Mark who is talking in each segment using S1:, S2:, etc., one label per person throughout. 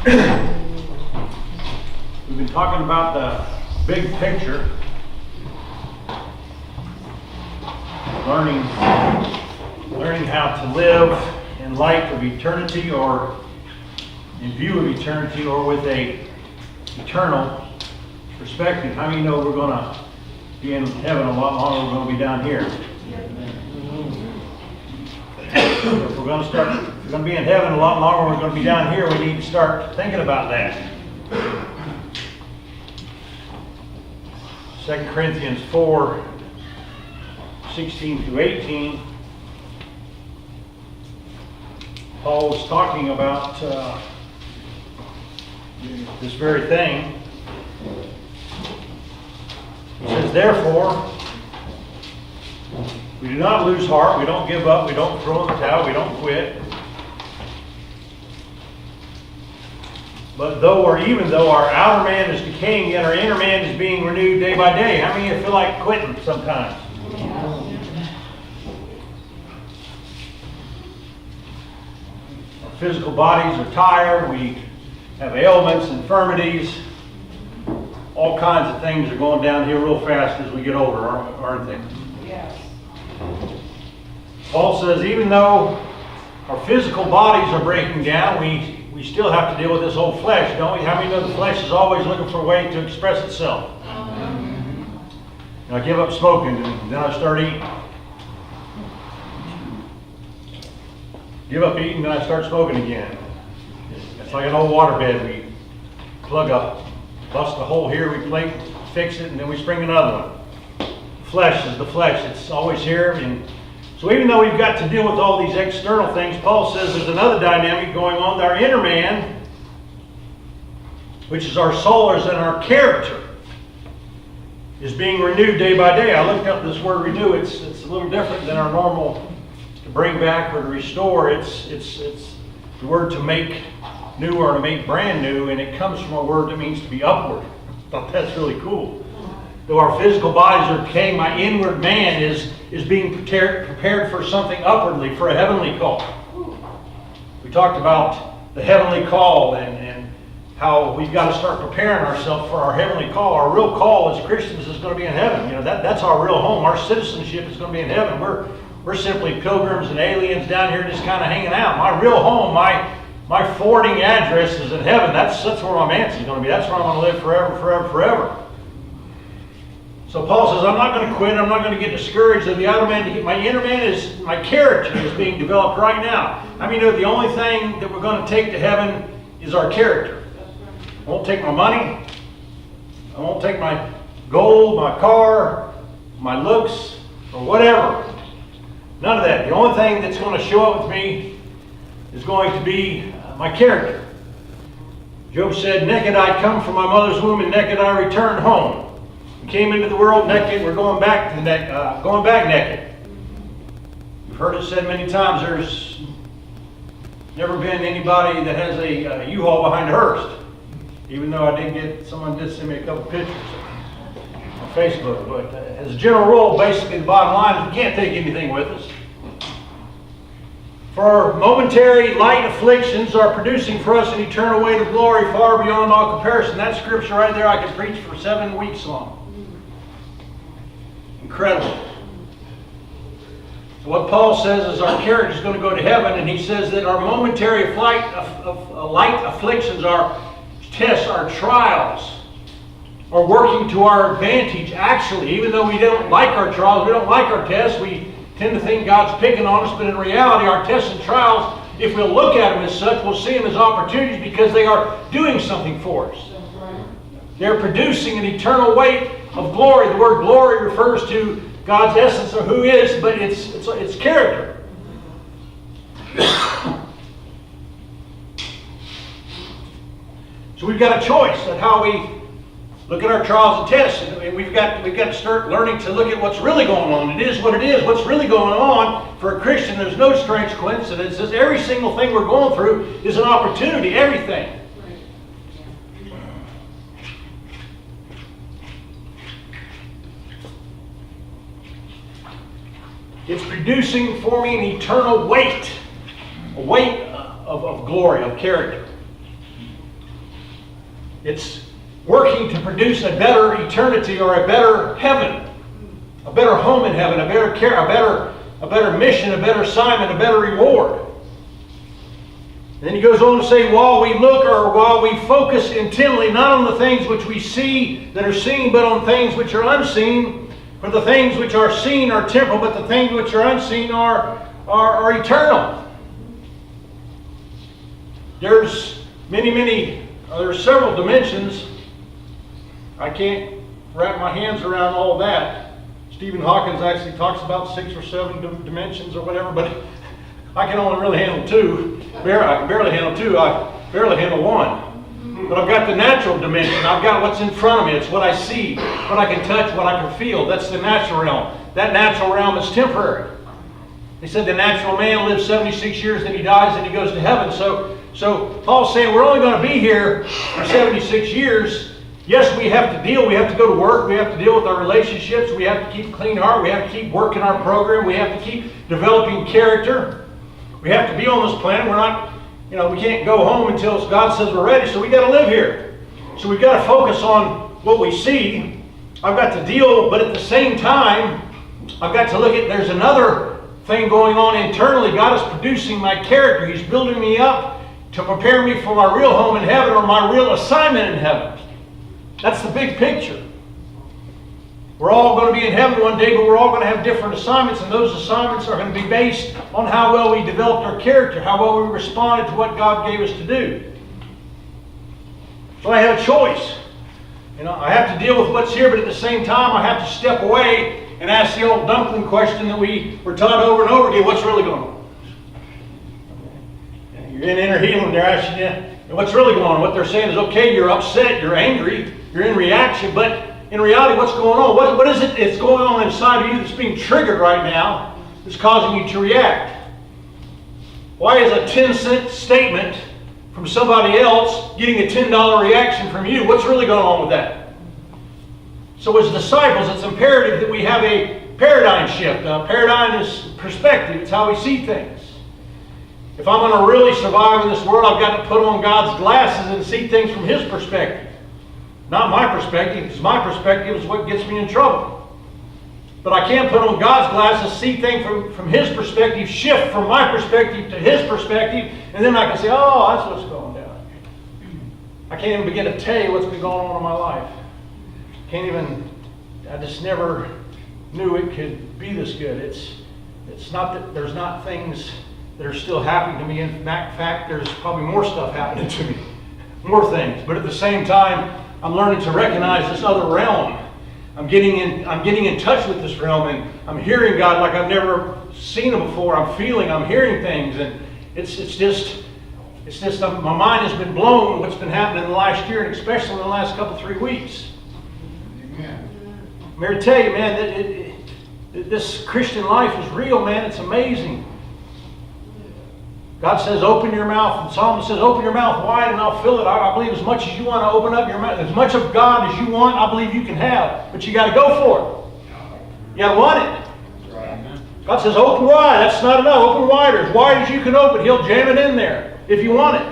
S1: We've been talking about the big picture, learning how to live in light of eternity, or in view of eternity, or with a eternal perspective. How many know we're going to be in heaven a lot longer than we're going to be down here? If we're going to be in heaven a lot longer than we're going to be down here, we need to start thinking about that. 2 Corinthians 4, 16 through 18, Paul was talking about this very thing. He says, therefore, we do not lose heart, we don't give up, we don't throw in the towel, we don't quit. But even though our outer man is decaying, yet our inner man is being renewed day by day. How many of you feel like quitting sometimes? Our physical bodies are tired, we have ailments, infirmities, all kinds of things are going downhill real fast as we get older, aren't they?
S2: Yes.
S1: Paul says even though our physical bodies are breaking down, we still have to deal with this old flesh, don't we? How many know the flesh is always looking for a way to express itself? I give up smoking, and then I start eating. Give up eating, then I start smoking again. It's like an old waterbed. We plug up, bust a hole here, we plate, fix it, and then we spring another one. Flesh is the flesh. It's always here. And so even though we've got to deal with all these external things, Paul says there's another dynamic going on. Our inner man, which is our souls and our character, is being renewed day by day. I looked up this word renew. It's a little different than our normal to bring back or to restore. It's the word to make new or to make brand new, and it comes from a word that means to be upward. I thought that's really cool. Though our physical bodies are decaying, my inward man is being prepared for something upwardly, for a heavenly call. We talked about the heavenly call and how we've got to start preparing ourselves for our heavenly call. Our real call as Christians is going to be in heaven. That's our real home. Our citizenship is going to be in heaven. We're simply pilgrims and aliens down here just kind of hanging out. My real home, my forwarding address is in heaven. That's where my mansion is going to be. That's where I'm going to live forever, forever, forever. So Paul says, I'm not going to quit. I'm not going to get discouraged. The outer man, my inner man is, my character is being developed right now. I mean, the only thing that we're going to take to heaven is our character. I won't take my money. I won't take my gold, my car, my looks, or whatever. None of that. The only thing that's going to show up with me is going to be my character. Job said, naked I come from my mother's womb, and naked I return home. We came into the world naked, we're going back naked. You've heard it said many times, there's never been anybody that has a U-Haul behind a hearse. Even though someone did send me a couple pictures on Facebook. But as a general rule, basically the bottom line is we can't take anything with us. For momentary light afflictions are producing for us an eternal weight of glory far beyond all comparison. That scripture right there I could preach for 7 weeks long. Incredible. So what Paul says is our character is going to go to heaven, and he says that our momentary light afflictions, our tests, our trials, are working to our advantage. Actually, even though we don't like our trials, we don't like our tests, we tend to think God's picking on us, but in reality, our tests and trials, if we'll look at them as such, we'll see them as opportunities because they are doing something for us. They're producing an eternal weight of glory. The word glory refers to God's essence of who He is, but it's character. So we've got a choice on how we look at our trials and tests, and we've got to start learning to look at what's really going on. It is what it is. What's really going on for a Christian, there's no strange coincidences. Every single thing we're going through is an opportunity. Everything. It's producing for me an eternal weight, a weight of glory, of character. It's working to produce a better eternity or a better heaven, a better home in heaven, a better care, a better mission, a better assignment, a better reward. Then he goes on to say, while we look or while we focus intently not on the things which we see that are seen, but on things which are unseen. For the things which are seen are temporal, but the things which are unseen are eternal. There's there's several dimensions. I can't wrap my hands around all that. Stephen Hawkins actually talks about 6 or 7 dimensions or whatever, but I can only really handle 2. I can barely handle 2. I barely handle 1. But I've got the natural dimension. I've got what's in front of me. It's what I see, what I can touch, what I can feel. That's the natural realm. That natural realm is temporary. They said the natural man lives 76 years, then he dies, and he goes to heaven. So Paul's saying we're only going to be here for 76 years. Yes, we have to deal. We have to go to work. We have to deal with our relationships. We have to keep a clean heart. We have to keep working our program. We have to keep developing character. We have to be on this planet. We're not, we can't go home until God says we're ready. So we got to live here. So we've got to focus on what we see. I've got to deal, but at the same time, I've got to look at, there's another thing going on internally. God is producing my character. He's building me up to prepare me for my real home in heaven or my real assignment in heaven. That's the big picture. We're all going to be in heaven one day, but we're all going to have different assignments, and those assignments are going to be based on how well we developed our character, how well we responded to what God gave us to do. So I have a choice. I have to deal with what's here, but at the same time, I have to step away and ask the old dumpling question that we were taught over and over again: what's really going on? You're in inner healing, they're asking you, what's really going on? What they're saying is, okay, you're upset, you're angry, you're in reaction, but in reality, what's going on? What is it that's going on inside of you that's being triggered right now that's causing you to react? Why is a 10-cent statement from somebody else getting a $10 reaction from you? What's really going on with that? So as disciples, it's imperative that we have a paradigm shift. Paradigm is perspective. It's how we see things. If I'm going to really survive in this world, I've got to put on God's glasses and see things from His perspective. Not my perspective, because my perspective is what gets me in trouble. But I can put on God's glasses, see things from His perspective, shift from my perspective to His perspective, and then I can say, oh, that's what's going down. I can't even begin to tell you what's been going on in my life. I just never knew it could be this good. It's not that there's not things that are still happening to me. In fact, there's probably more stuff happening to me. More things. But at the same time, I'm learning to recognize this other realm. I'm getting in touch with this realm, and I'm hearing God like I've never seen Him before. I'm hearing things, and it's just my mind has been blown what's been happening in the last year, and especially in the last 3 weeks. Amen. I'm here to tell you, man, that this Christian life is real, man. It's amazing. God says, open your mouth. And Solomon says, open your mouth wide and I'll fill it. I believe as much as you want to open up your mouth, as much of God as you want, I believe you can have. But you got to go for it. You got to want it. God says, open wide. That's not enough. Open wider. As wide as you can open, He'll jam it in there if you want it.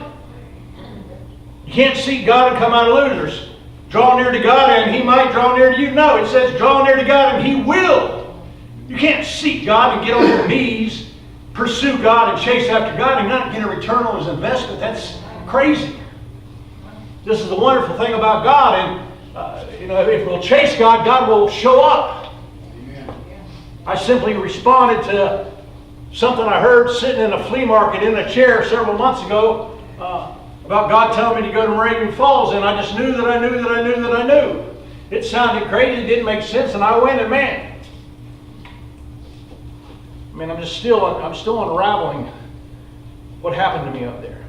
S1: You can't seek God and come out of losers. Draw near to God and He might draw near to you. No, it says draw near to God and He will. You can't seek God and get on your knees, pursue God and chase after God and not get a return on His investment. That's crazy. This is the wonderful thing about God. And if we'll chase God, God will show up. Amen. I simply responded to something I heard sitting in a flea market in a chair several months ago about God telling me to go to Moravian Falls, and I just knew that I knew. It sounded crazy. It didn't make sense, and I went, and man, I'm still unraveling what happened to me up there.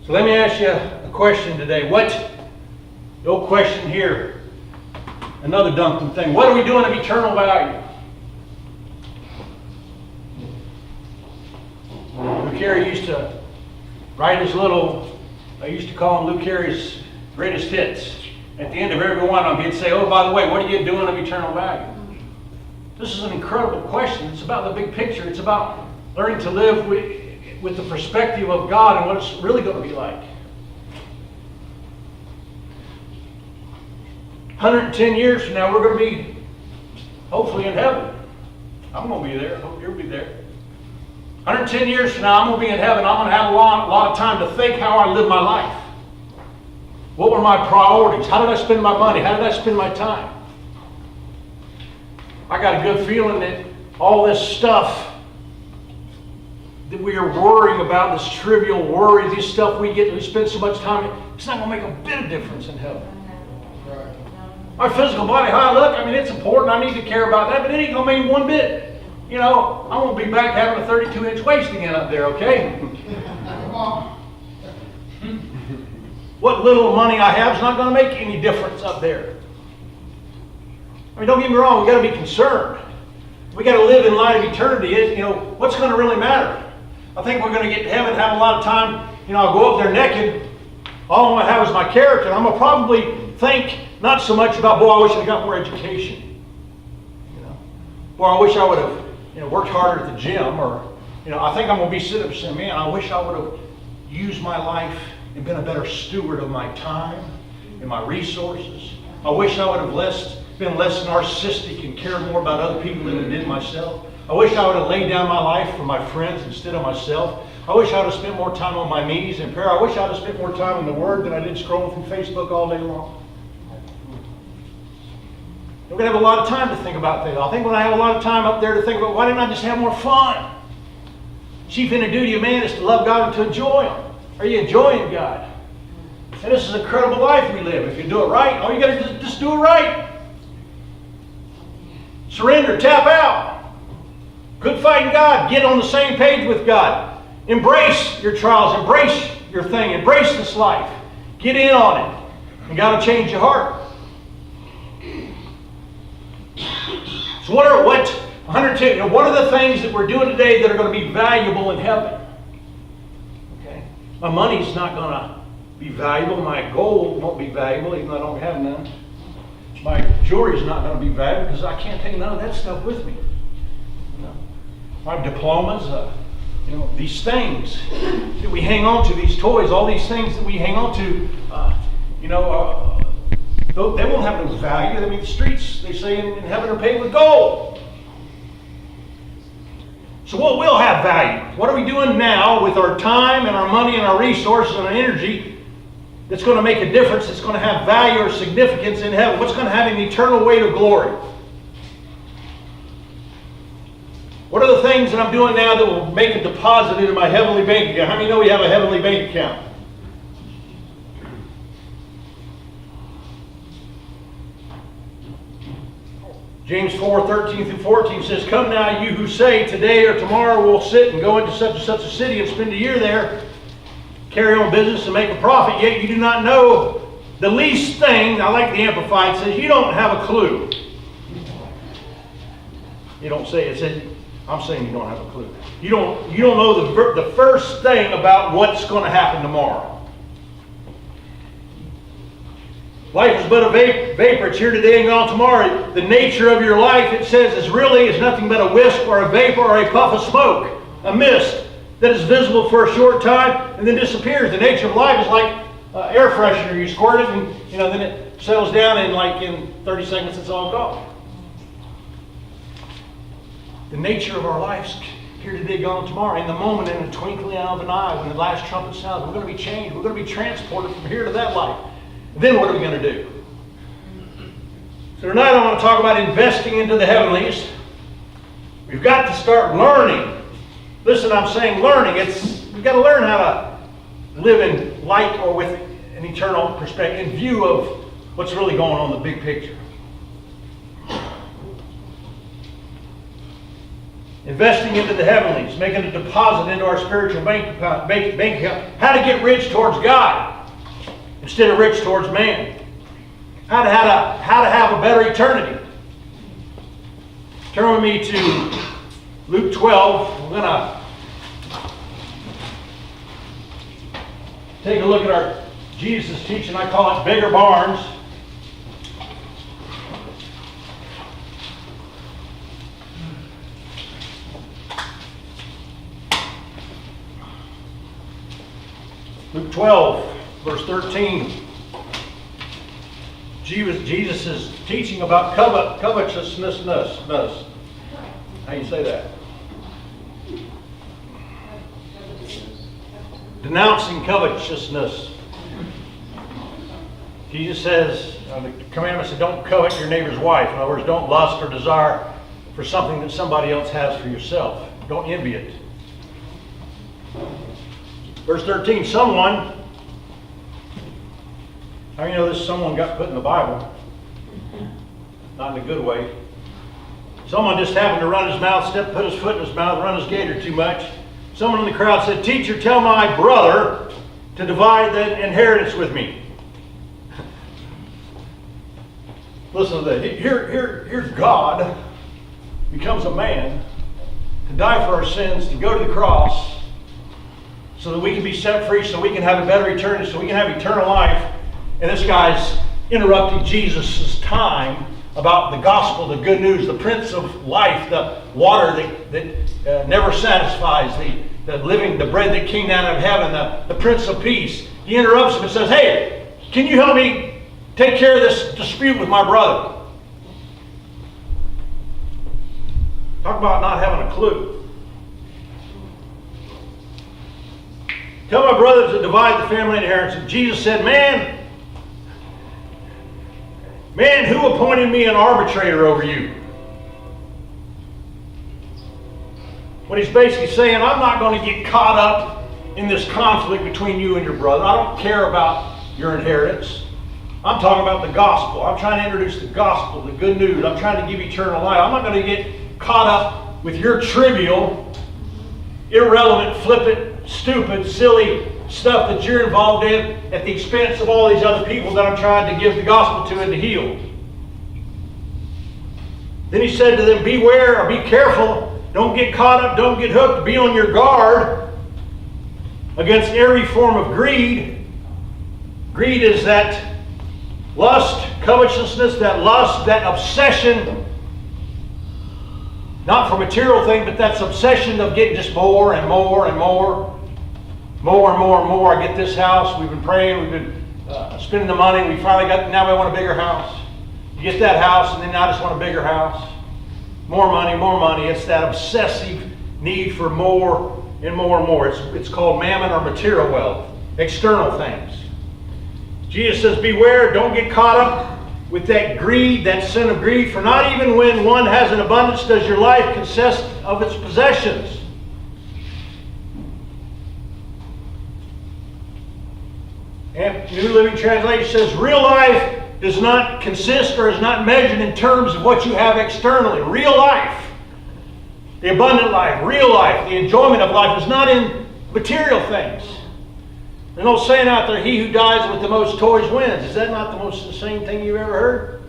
S1: So let me ask you a question today. The old question here, another Duncan thing. What are we doing of eternal value? Lou Carey used to write his I used to call him Lou Carey's greatest hits. At the end of every one of them, he'd say, oh, by the way, what are you doing of eternal value? This is an incredible question. It's about the big picture. It's about learning to live with with the perspective of God and what it's really going to be like. 110 years from now, we're going to be hopefully in heaven. I'm going to be there. I hope you'll be there. 110 years from now, I'm going to be in heaven. I'm going to have a lot of time to think how I live my life. What were my priorities? How did I spend my money? How did I spend my time? I got a good feeling that all this stuff that we are worrying about, this trivial worry, this stuff we spend so much time in, it's not going to make a bit of difference in heaven. My physical body, how I look, I mean, it's important. I need to care about that, but it ain't going to mean one bit. You know, I'm going to be back having a 32-inch waist again up there, okay? What little money I have is not going to make any difference up there. I mean, don't get me wrong, we got to be concerned. We got to live in light of eternity. You know, what's going to really matter? I think we're going to get to heaven, have a lot of time. You know, I'll go up there naked. All I'm going to have is my character. I'm going to probably think not so much about, boy, I wish I got more education. You know, boy, I wish I would have, worked harder at the gym. Or, I think I'm going to be sitting there saying, man, I wish I would have used my life and been a better steward of my time and my resources. I wish I would have been less narcissistic and cared more about other people than I did myself. I wish I would have laid down my life for my friends instead of myself. I wish I would have spent more time on my knees in prayer. I wish I would have spent more time in the Word than I did scrolling through Facebook all day long. We're going to have a lot of time to think about things. I think when I have a lot of time up there to think about, why didn't I just have more fun? Chief end of duty of man is to love God and to enjoy Him. Are you enjoying God? And this is an incredible life we live. If you do it right, all you got to do is just do it right. Surrender, tap out. Quit fighting God. Get on the same page with God. Embrace your trials. Embrace your thing. Embrace this life. Get in on it. And God will change your heart. So what are the things that we're doing today that are going to be valuable in heaven? Okay. My money's not going to be valuable. My gold won't be valuable, even though I don't have none. My jewelry is not going to be valuable because I can't take none of that stuff with me. My diplomas, these things that we hang on to, these toys, all these things that we hang on to, they won't have no value. I mean, the streets, they say in heaven, are paved with gold. So what will have value? What are we doing now with our time and our money and our resources and our energy that's going to make a difference, that's going to have value or significance in heaven? What's going to have an eternal weight of glory? What are the things that I'm doing now that will make a deposit into my heavenly bank account? How many know we have a heavenly bank account? James 4:13-14 says, "Come now, you who say, today or tomorrow we'll sit and go into such and such a city and spend a year there, carry on business and make a profit, yet you do not know the least thing." I like the Amplified, says, you don't have a clue. You don't say it. Says, I'm saying you don't have a clue. You don't know the first thing about what's going to happen tomorrow. Life is but a vapor. It's here today and gone tomorrow. The nature of your life, it says, is nothing but a wisp or a vapor or a puff of smoke, a mist that is visible for a short time and then disappears. The nature of life is like air freshener. You squirt it and then it settles down and in 30 seconds it's all gone. The nature of our lives, here today, gone tomorrow. In the moment, in the twinkling of an eye, when the last trumpet sounds, we're going to be changed. We're going to be transported from here to that life. Then what are we going to do? So tonight I want to talk about investing into the heavenlies. We've got to start learning. Listen, I'm saying learning. We've got to learn how to live in light or with an eternal perspective, in view of what's really going on in the big picture. Investing into the heavenlies, making a deposit into our spiritual bank account. How to get rich towards God instead of rich towards man. How to have a better eternity. Turn with me to Luke 12. We're going to take a look at our Jesus teaching. I call it bigger barns. Luke 12, verse 13. Jesus is teaching about covetousness. How do you say that? Denouncing covetousness. Jesus says, the commandment said, don't covet your neighbor's wife. In other words, don't lust or desire for something that somebody else has for yourself. Don't envy it. Verse 13, someone, how do you know this someone got put in the Bible? Not in a good way. Someone just happened to run his mouth, put his foot in his mouth, run his gator too much. Someone in the crowd said, teacher, tell my brother to divide the inheritance with me. Listen to that. Here God becomes a man to die for our sins, to go to the cross, so that we can be set free, so we can have a better eternity, so we can have eternal life. And this guy's interrupting Jesus' time about the gospel, the good news, the Prince of Life, the water that never satisfies, the bread that came down out of heaven, the Prince of Peace. He interrupts him and says, hey, can you help me take care of this dispute with my brother? Talk about not having a clue. Tell my brothers to divide the family inheritance. And Jesus said, man, who appointed me an arbitrator over you? What he's basically saying, I'm not going to get caught up in this conflict between you and your brother. I don't care about your inheritance. I'm talking about the gospel. I'm trying to introduce the gospel, the good news. I'm trying to give eternal life. I'm not going to get caught up with your trivial, irrelevant, flippant, stupid, silly stuff that you're involved in at the expense of all these other people that I'm trying to give the gospel to and to heal. Then he said to them, beware or be careful. Don't get caught up. Don't get hooked. Be on your guard against every form of greed. Greed is that lust, covetousness, that lust, that obsession, not for material things, but that's obsession of getting just more and more and more. More and more and more. I get this house. We've been praying. We've been spending the money. We finally got, now we want a bigger house. You get that house, and then I just want a bigger house. More money, more money. It's that obsessive need for more and more and more. It's called mammon or material wealth, external things. Jesus says, beware, don't get caught up with that greed, that sin of greed, for not even when one has an abundance does your life consist of its possessions. And New Living Translation says, real life does not consist or is not measured in terms of what you have externally. Real life, the abundant life, real life, the enjoyment of life is not in material things. There's no saying out there, he who dies with the most toys wins. Is that not the same thing you've ever heard?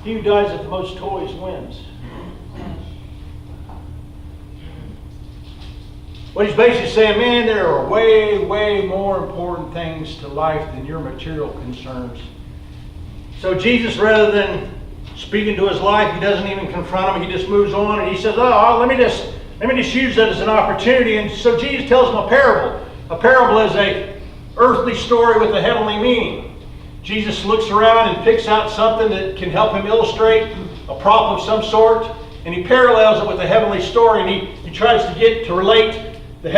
S1: He who dies with the most toys wins. What he's basically saying, man, there are way, way more important things to life than your material concerns. So Jesus, rather than speaking to his life, he doesn't even confront him. He just moves on and he says, let me just use that as an opportunity. And so Jesus tells him a parable. A parable is an earthly story with a heavenly meaning. Jesus looks around and picks out something that can help him illustrate a prop of some sort, and he parallels it with a heavenly story, and he tries to get to relate the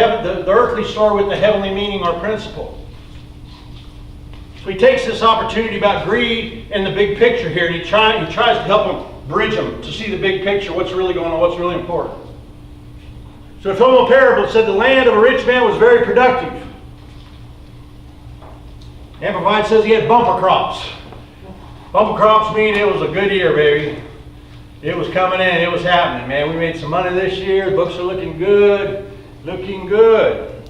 S1: earthly story with the heavenly meaning or principle. So he takes this opportunity about greed and the big picture here, and he tries to help him bridge them to see the big picture, what's really going on, what's really important. So from a parable, it said the land of a rich man was very productive. Amplified says he had bumper crops. Bumper crops mean it was a good year, baby. It was coming in. It was happening, man. We made some money this year. The books are looking good. Looking good.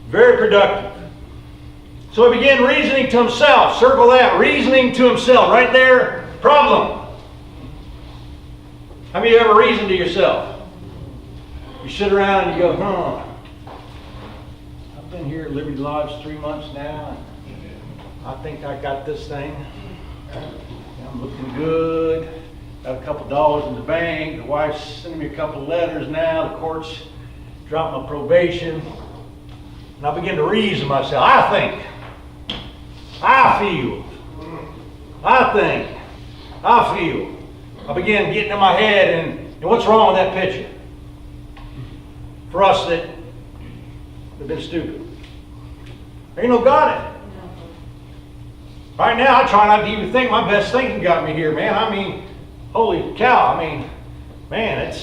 S1: Very productive. So he began reasoning to himself. Circle that. Reasoning to himself. Right there. Problem. How many of you ever reasoned to yourself? You sit around and you go, I've been here at Liberty Lodge 3 months now, and I think I got this thing. I'm looking good. Got a couple dollars in the bank. The wife's sending me a couple letters now. The court's dropped my probation. And I begin to reason myself. I think. I feel. I think. I feel. I begin getting in my head, and what's wrong with that picture? For us that have been stupid. There ain't no God in it. Right now, I try not to even think. My best thinking got me here, man. I mean, holy cow. I mean, man,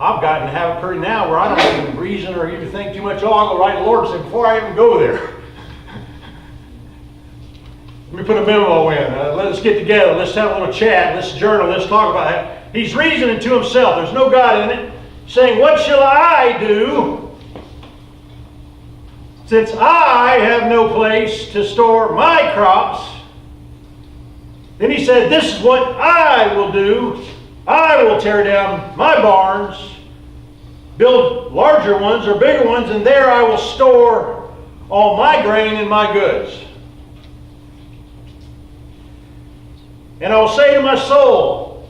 S1: I've gotten to have it pretty now where I don't even reason or even think too much. Oh, I'll go right to the Lord and say, before I even go there. Let me put a memo in. Let's get together. Let's have a little chat. Let's journal. Let's talk about it. He's reasoning to himself. There's no God in it. Saying, what shall I do since I have no place to store my crops? Then he said, this is what I will do. I will tear down my barns, build larger ones or bigger ones, and there I will store all my grain and my goods. And I will say to my soul,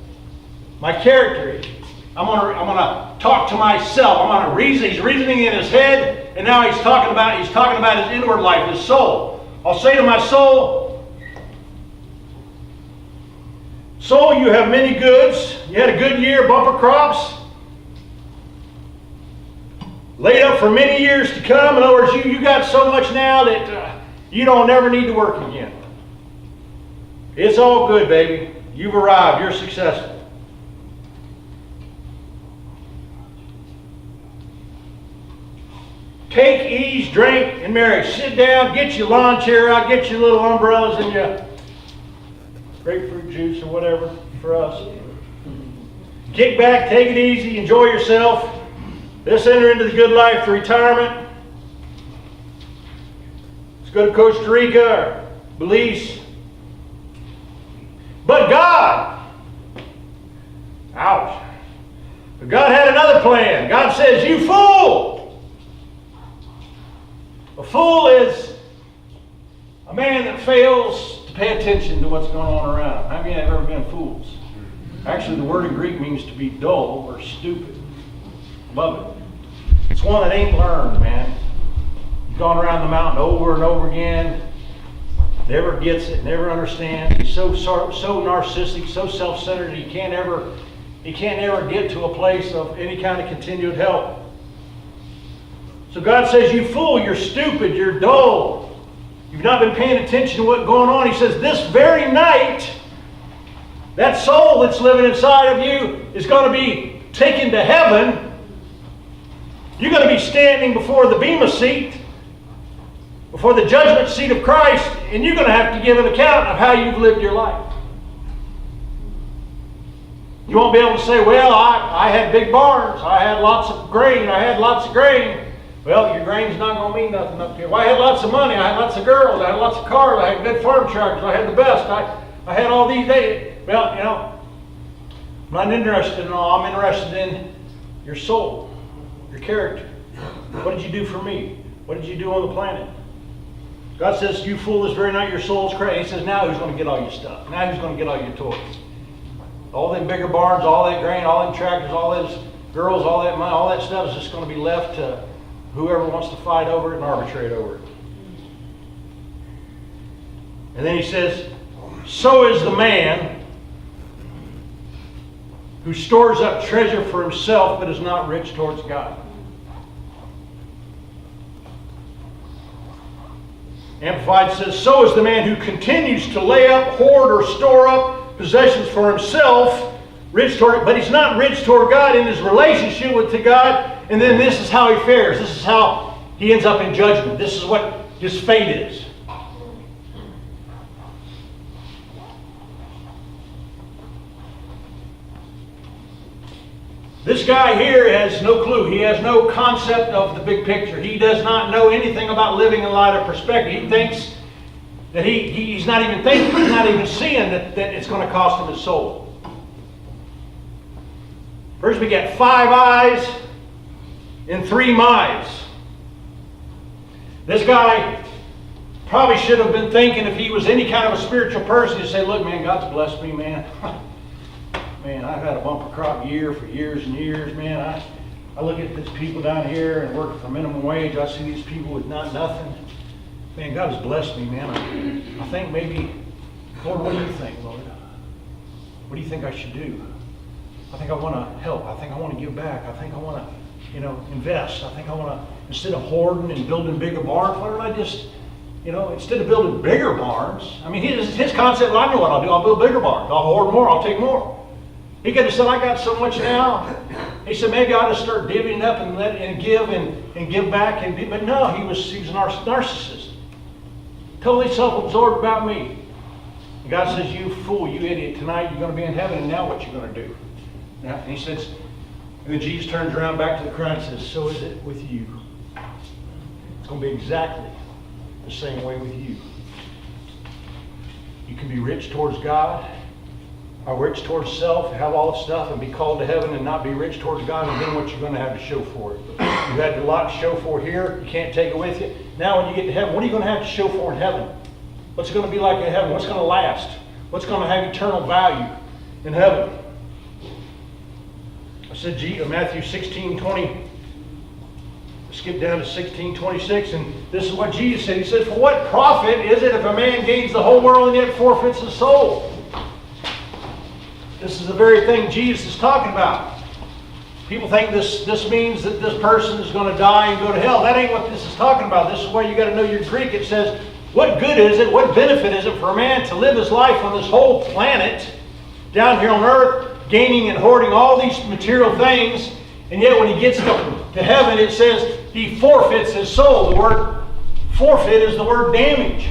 S1: my character, I'm gonna talk to myself. I'm gonna reason. He's reasoning in his head, and now he's talking about his inward life, his soul. I'll say to my soul, soul, you have many goods. You had a good year, bumper crops. Laid up for many years to come. In other words, you got so much now that you don't never need to work again. It's all good, baby. You've arrived. You're successful. Take ease, drink, and marry. Sit down, get your lawn chair out, get your little umbrellas and your grapefruit juice or whatever for us. Kick back, take it easy, enjoy yourself. Let's enter into the good life, the retirement. Let's go to Costa Rica or Belize. But God, ouch. But God had another plan. God says, you fool. A fool is a man that fails to pay attention to what's going on around him. How many have ever been fools? Actually, the word in Greek means to be dull or stupid. Love it. It's one that ain't learned, man. He's gone around the mountain over and over again. Never gets it, never understands. He's so narcissistic, so self-centered, he can't ever get to a place of any kind of continued help. So God says, you fool, you're stupid, you're dull. You've not been paying attention to what's going on. He says, this very night, that soul that's living inside of you is going to be taken to heaven. You're going to be standing before the Bema seat, before the judgment seat of Christ, and you're going to have to give an account of how you've lived your life. You won't be able to say, well, I had big barns, I had lots of grain, Well, your grain's not going to mean nothing up here. Well, I had lots of money, I had lots of girls, I had lots of cars, I had good farm tractors, I had the best, I had all these days. Well, I'm not interested in all. I'm interested in your soul, your character. What did you do for me? What did you do on the planet? God says, you fool, this very night your soul's crazy. He says, now who's going to get all your stuff? Now who's going to get all your toys? All them bigger barns, all that grain, all them tractors, all those girls, all that money, all that stuff is just going to be left to whoever wants to fight over it and arbitrate over it. And then he says, so is the man who stores up treasure for himself but is not rich towards God. Amplified says, so is the man who continues to lay up, hoard, or store up possessions for himself, rich toward, but he's not rich toward God in his relationship with God. And then this is how he fares. This is how he ends up in judgment. This is what his fate is. This guy here has no clue. He has no concept of the big picture. He does not know anything about living in light of perspective. He thinks that he's not even thinking, he's not even seeing that it's going to cost him his soul. First we get 5 eyes and 3 minds. This guy probably should have been thinking, if he was any kind of a spiritual person, he'd say, look, man, God's blessed me, man. Man, I've had a bumper crop year for years and years, man. I look at these people down here and working for minimum wage. I see these people with nothing. Man, God has blessed me, man. I think maybe, Lord, what do you think, Lord? What do you think I should do? I think I want to help. I think I want to give back. I think I want to, invest. I think I want to, instead of hoarding and building bigger barns, why don't I just, instead of building bigger barns, I mean, his concept, well, I know what I'll do. I'll build bigger barns. I'll hoard more. I'll take more. He could have said, I got so much now. He said, maybe I'll just start divvying up and give back. But no, he was a narcissist. Totally self-absorbed about me. And God says, you fool, you idiot, tonight you're going to be in heaven, and now what you going to do? And he says, and then Jesus turns around back to the crowd and says, so is it with you. It's going to be exactly the same way with you. You can be rich towards God, or rich towards self, have all the stuff, and be called to heaven and not be rich towards God, and then what you're going to have to show for it. You had a lot to show for here. You can't take it with you. Now when you get to heaven, what are you going to have to show for in heaven? What's it going to be like in heaven? What's going to last? What's going to have eternal value in heaven? I said, Matthew 16:20. Skip down to 16:26, and this is what Jesus said. He said, for what profit is it if a man gains the whole world and yet forfeits his soul? This is the very thing Jesus is talking about. People think this means that this person is going to die and go to hell. That ain't what this is talking about. This is why you got to know your Greek. It says, what good is it, what benefit is it for a man to live his life on this whole planet, down here on earth, gaining and hoarding all these material things, and yet when he gets to heaven, it says he forfeits his soul. The word forfeit is the word damage.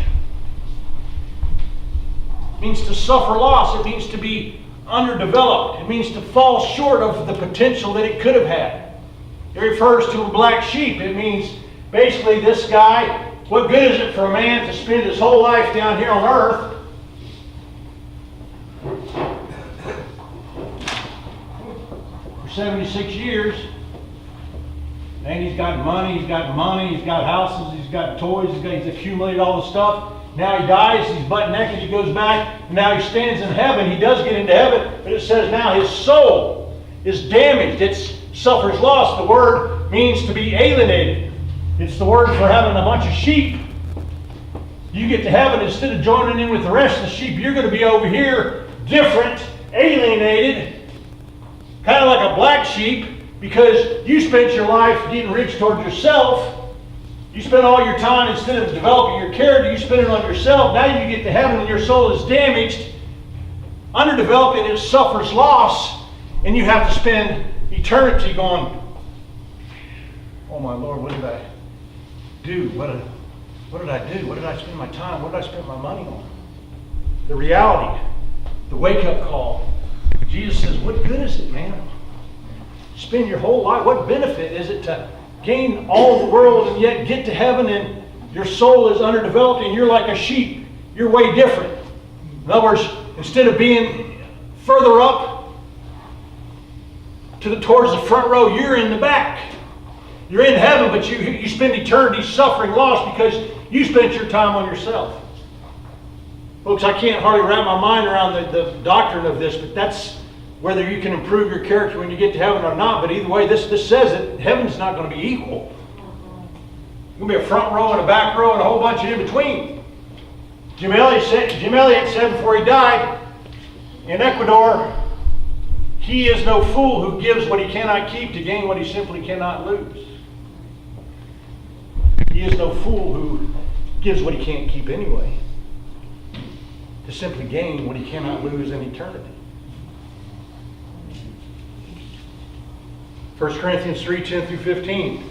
S1: It means to suffer loss. It means to be underdeveloped. It means to fall short of the potential that it could have had. It refers to a black sheep. It means basically this guy, what good is it for a man to spend his whole life down here on earth for 76 years, and he's got money, he's got houses, he's got toys, he's accumulated all the stuff. Now he dies, he's butt naked, he goes back, and now he stands in heaven. He does get into heaven, but it says now his soul is damaged. It suffers loss. The word means to be alienated. It's the word for having a bunch of sheep. You get to heaven, instead of joining in with the rest of the sheep, you're going to be over here, different, alienated, kind of like a black sheep, because you spent your life getting rich toward yourself. You spend all your time, instead of developing your character, you spend it on yourself. Now you get to heaven and your soul is damaged, underdeveloped, and it suffers loss. And you have to spend eternity going, oh my Lord, what did I do? What did I do? What did I spend my time? What did I spend my money on? The reality, the wake-up call. Jesus says, what good is it, man? Spend your whole life. What benefit is it to gain all the world and yet get to heaven and your soul is underdeveloped and you're like a sheep? You're way different. In other words, instead of being further up towards the front row, you're in the back. You're in heaven, but you spend eternity suffering loss because you spent your time on yourself. Folks, I can't hardly wrap my mind around the doctrine of this, but that's whether you can improve your character when you get to heaven or not. But either way, this says that heaven's not going to be equal. There's going to be a front row and a back row and a whole bunch of in between. Jim Elliot said before he died in Ecuador, he is no fool who gives what he cannot keep to gain what he simply cannot lose. He is no fool who gives what he can't keep anyway to simply gain what he cannot lose in eternity. 1 Corinthians 3:10 through 15.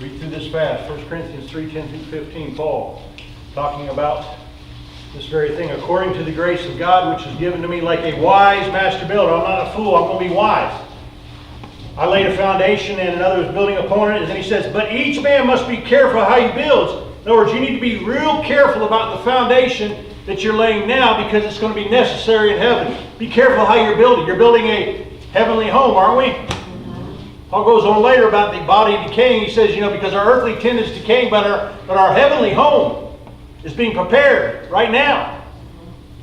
S1: Read through this fast. 1 Corinthians 3:10 through 15. Paul talking about this very thing. According to the grace of God which is given to me like a wise master builder. I'm not a fool. I'm going to be wise. I laid a foundation and another was building upon it. And then he says, but each man must be careful how he builds. In other words, you need to be real careful about the foundation that you're laying now because it's going to be necessary in heaven. Be careful how you're building. You're building a heavenly home, aren't we? Paul goes on later about the body decaying. He says, because our earthly tent is decaying, but our heavenly home is being prepared right now.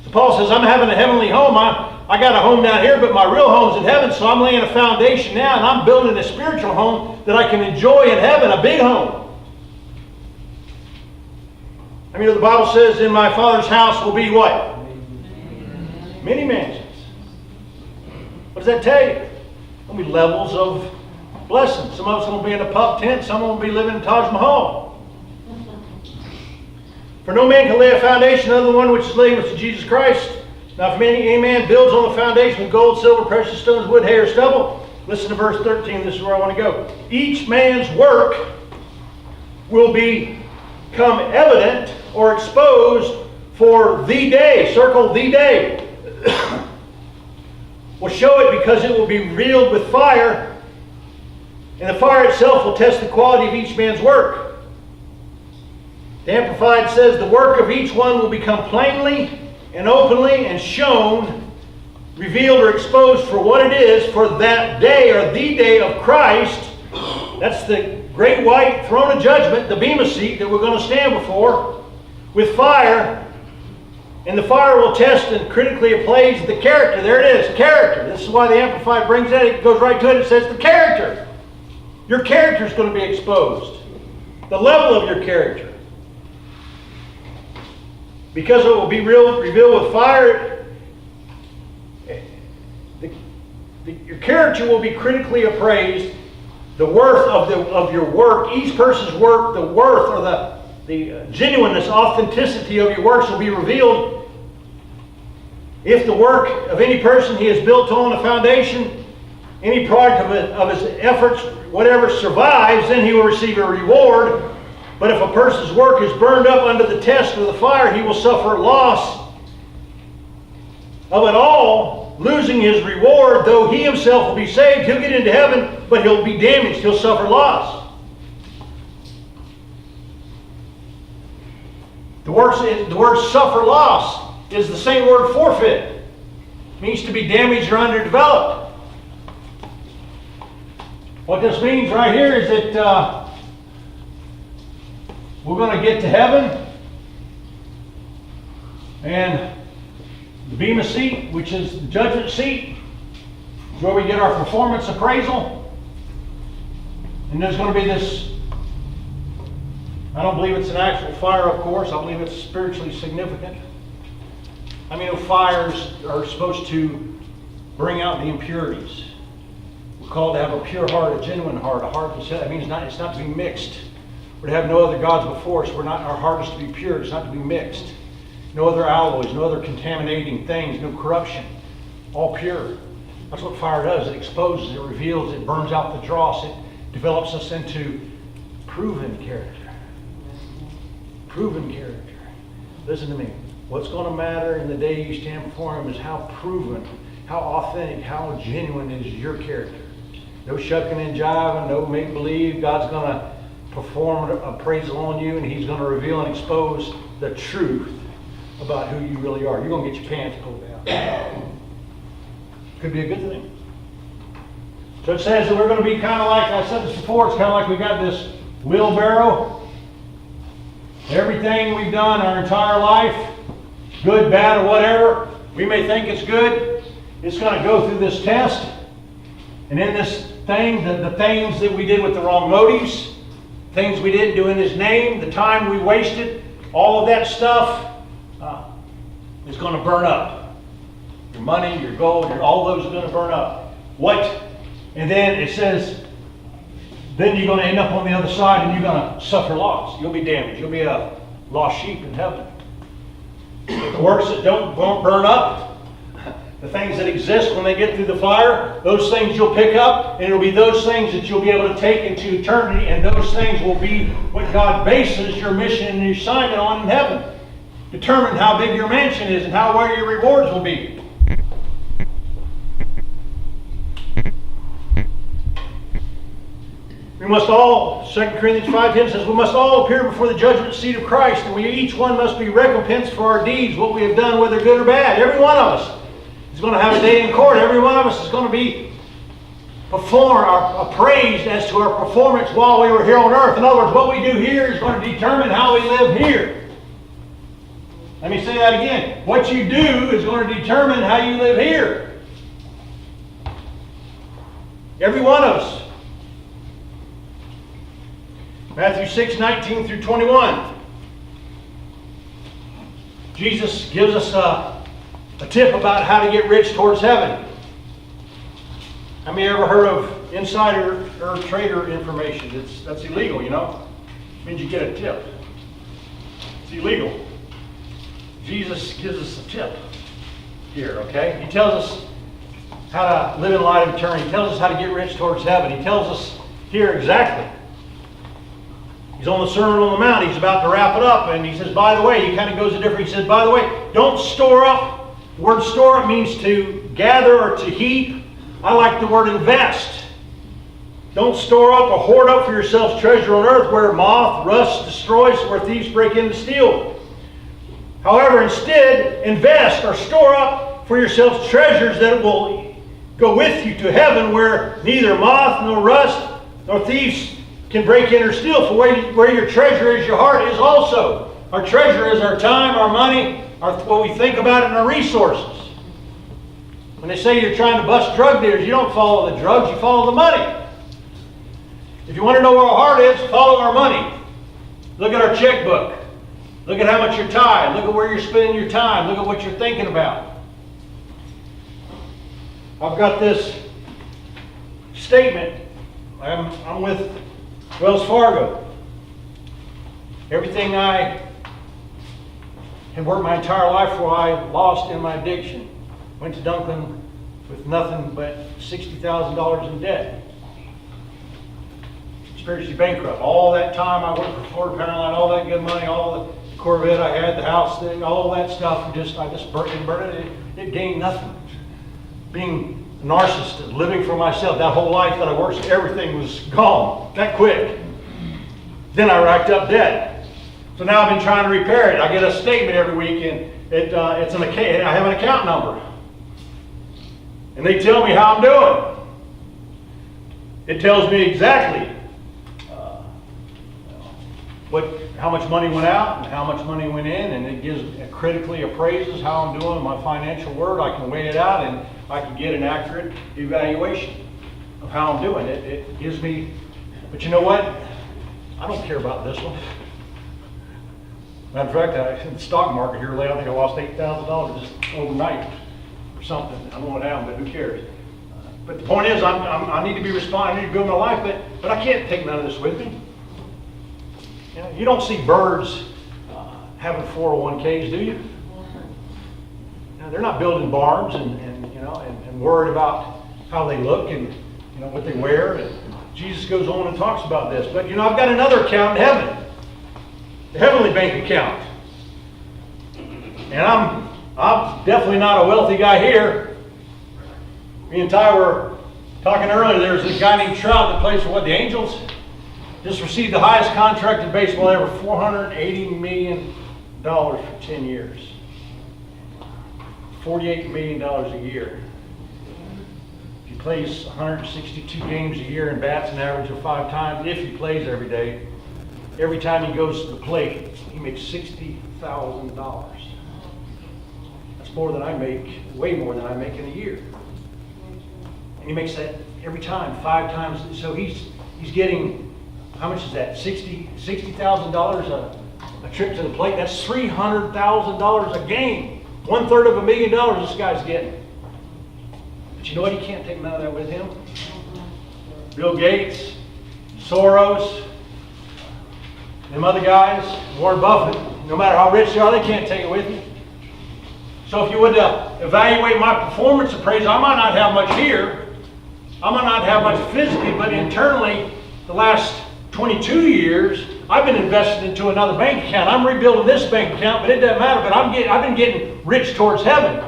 S1: So Paul says, I'm having a heavenly home. I got a home down here, but my real home's in heaven, so I'm laying a foundation now, and I'm building a spiritual home that I can enjoy in heaven, a big home. I mean, the Bible says, in my Father's house will be what? Many mansions. What does that tell you? There'll be levels of blessing. Some of us are going to be in a pup tent. Some will be living in Taj Mahal. For no man can lay a foundation other than one which is laid, which is Jesus Christ. Now if any man builds on the foundation with gold, silver, precious stones, wood, hay, or stubble, listen to verse 13. This is where I want to go. Each man's work will become evident or exposed for the day. Circle the day. Will show it because it will be revealed with fire, and the fire itself will test the quality of each man's work. The Amplified says the work of each one will become plainly and openly and shown, revealed or exposed for what it is for that day, or the day of Christ. That's the great white throne of judgment, the bema seat that we're going to stand before, with fire. And the fire will test and critically appraise the character. There it is, character. This is why the Amplified brings that. It goes right to it. It says the character. Your character is going to be exposed. The level of your character. Because it will be revealed with fire, your character will be critically appraised. The worth of your work, each person's work, the worth or the genuineness, authenticity of your works will be revealed. If the work of any person he has built on a foundation, any product of his efforts, whatever survives, then he will receive a reward. But if a person's work is burned up under the test of the fire, he will suffer loss of it all, losing his reward. Though he himself will be saved, he'll get into heaven, but he'll be damaged. He'll suffer loss. The word suffer loss is the same word forfeit. It means to be damaged or underdeveloped. What this means right here is that we're going to get to heaven, and the bema seat, which is the judgment seat, is where we get our performance appraisal. And there's going to be this, I don't believe it's an actual fire, of course. I believe it's spiritually significant. I mean, fires are supposed to bring out the impurities. We're called to have a pure heart, a genuine heart, a heart that's, I mean, it's not to be mixed. We're to have no other gods before us. Our heart is to be pure. It's not to be mixed. No other alloys, no other contaminating things, no corruption. All pure. That's what fire does. It exposes, it reveals, it burns out the dross. It develops us into proven character. Proven character. Listen to me. What's going to matter in the day you stand before Him is how proven, how authentic, how genuine is your character. No shucking and jiving, no make-believe. God's going to perform an appraisal on you, and He's going to reveal and expose the truth about who you really are. You're going to get your pants pulled down. Could be a good thing. So it says that we're going to be kind of like, I said this before, it's kind of like we got this wheelbarrow. Everything we've done our entire life, good, bad, or whatever, we may think it's good. It's going to go through this test. And in this thing, the things that we did with the wrong motives, things we didn't do in His name, the time we wasted, all of that stuff is going to burn up. Your money, your gold, all those are going to burn up. What? And then it says, then you're going to end up on the other side and you're going to suffer loss. You'll be damaged. You'll be a lost sheep in heaven. The works that won't burn up, the things that exist when they get through the fire, those things you'll pick up, and it'll be those things that you'll be able to take into eternity, and those things will be what God bases your mission and your assignment on in heaven. Determine how big your mansion is and where your rewards will be. We must all, 2 Corinthians 5:10 says, we must all appear before the judgment seat of Christ, and we each one must be recompensed for our deeds, what we have done, whether good or bad. Every one of us is going to have a day in court. Every one of us is going to be appraised as to our performance while we were here on earth. In other words, what we do here is going to determine how we live here. Let me say that again. What you do is going to determine how you live here. Every one of us. Matthew 6, 19 through 21. Jesus gives us a tip about how to get rich towards heaven. How many ever heard of insider or trader information? That's illegal, you know. It means you get a tip. It's illegal. Jesus gives us a tip here, okay? He tells us how to live in light of eternity. He tells us how to get rich towards heaven. He tells us here exactly. He's on the Sermon on the Mount. He's about to wrap it up. And he says, by the way, he kind of goes a different. He says, by the way, don't store up. The word store up means to gather or to heap. I like the word invest. Don't store up or hoard up for yourselves treasure on earth where moth, rust destroys, where thieves break in and steal. However, instead, invest or store up for yourselves treasures that will go with you to heaven where neither moth nor rust nor thieves can break in or steal. For where your treasure is, your heart is also. Our treasure is our time, our money, what we think about it, and our resources. When they say you're trying to bust drug dealers, you don't follow the drugs, you follow the money. If you want to know where our heart is, follow our money. Look at our checkbook. Look at how much you're tied. Look at where you're spending your time. Look at what you're thinking about. I've got this statement. I'm with Wells Fargo. Everything I had worked my entire life for, I lost in my addiction. Went to Dunklin with nothing but $60,000 in debt. Spiritually bankrupt. All that time I worked for Florida Powerline, all that good money, all the Corvette I had, the house thing, all that stuff, I just burnt it. It gained nothing. Being a narcissist, living for myself, that whole life that I worked, everything was gone that quick. Then I racked up debt. So now I've been trying to repair it. I get a statement every week, and I have an account number. And they tell me how I'm doing. It tells me exactly how much money went out and how much money went in, and it critically appraises how I'm doing in my financial world. I can weigh it out and I can get an accurate evaluation of how I'm doing. It gives me, but you know what? I don't care about this one. Matter of fact, in the stock market here lately, I think I lost $8,000 just overnight or something. I don't know what happened, but who cares? But the point is, I need to be responsible. I need to build my life, but I can't take none of this with me. You don't see birds having 401ks, do you? They're not building barns and worried about how they look and what they wear. And Jesus goes on and talks about this. But I've got another account in heaven, the heavenly bank account, and I'm definitely not a wealthy guy here. Me and Ty were talking earlier. There's a guy named Trout that plays for the Angels. Just received the highest contract in baseball ever, $480 million for 10 years. $48 million a year. He plays 162 games a year and bats an average of 5 times if he plays every day. Every time he goes to the plate, he makes $60,000. That's more than I make, way more than I make in a year. And he makes that every time, 5 times. So he's getting, how much is that? $60,000 a trip to the plate. That's $300,000 a game. 1/3 of $1 million this guy's getting. But you know what? He can't take none of that with him. Bill Gates, Soros, them other guys, Warren Buffett, no matter how rich they are, they can't take it with you. So if you would evaluate my performance appraisal, I might not have much here. I might not have much physically, but internally, the last 22 years, I've been invested into another bank account. I'm rebuilding this bank account, but it doesn't matter. But I've been getting rich towards heaven.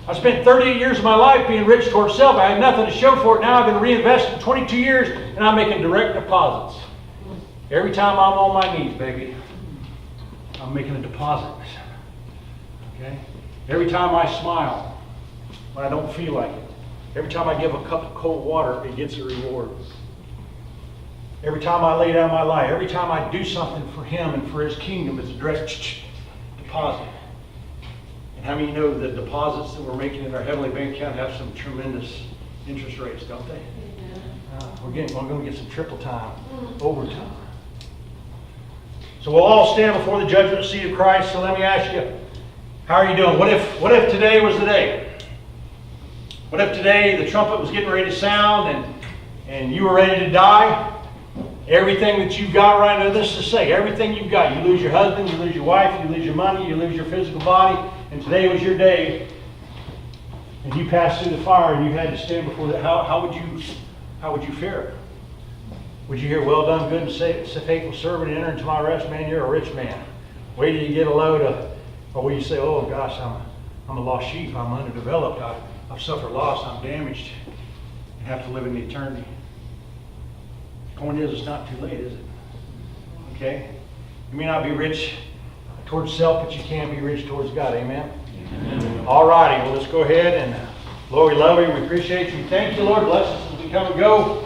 S1: I spent 38 years of my life being rich towards self. I had nothing to show for it. Now I've been reinvesting 22 years, and I'm making direct deposits. Every time I'm on my knees, baby, I'm making a deposit. Okay? Every time I smile, when I don't feel like it. Every time I give a cup of cold water, it gets a reward. Every time I lay down my life, every time I do something for Him and for His kingdom, it's a direct deposit. And how many know the deposits that we're making in our Heavenly bank account have some tremendous interest rates, don't they? We're going to get some triple time, overtime. So we'll all stand before the judgment seat of Christ. So let me ask you, how are you doing? What if today was the day? What if today the trumpet was getting ready to sound and you were ready to die? Everything that you've got right now, this is to say, everything you've got. You lose your husband, you lose your wife, you lose your money, you lose your physical body, and today was your day, and you passed through the fire and you had to stand before that. How would you fare? Would you hear, "Well done, good and faithful servant, enter into my rest"? Man, you're a rich man. Wait till you get a load of, or will you say, "Oh gosh, I'm a lost sheep, I'm underdeveloped, I've suffered loss, I'm damaged, and have to live in eternity"? The point is, it's not too late, is it? Okay? You may not be rich towards self, but you can be rich towards God. Amen? Amen. All righty, well, let's go ahead and, Lord, we love you, we appreciate you. Thank you, Lord. Bless us as we come and go.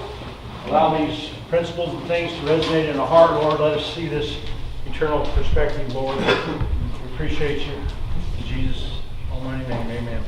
S1: Allow these principles and things to resonate in our heart, Lord. Let us see this eternal perspective, Lord. We appreciate you. In Jesus' almighty name, amen.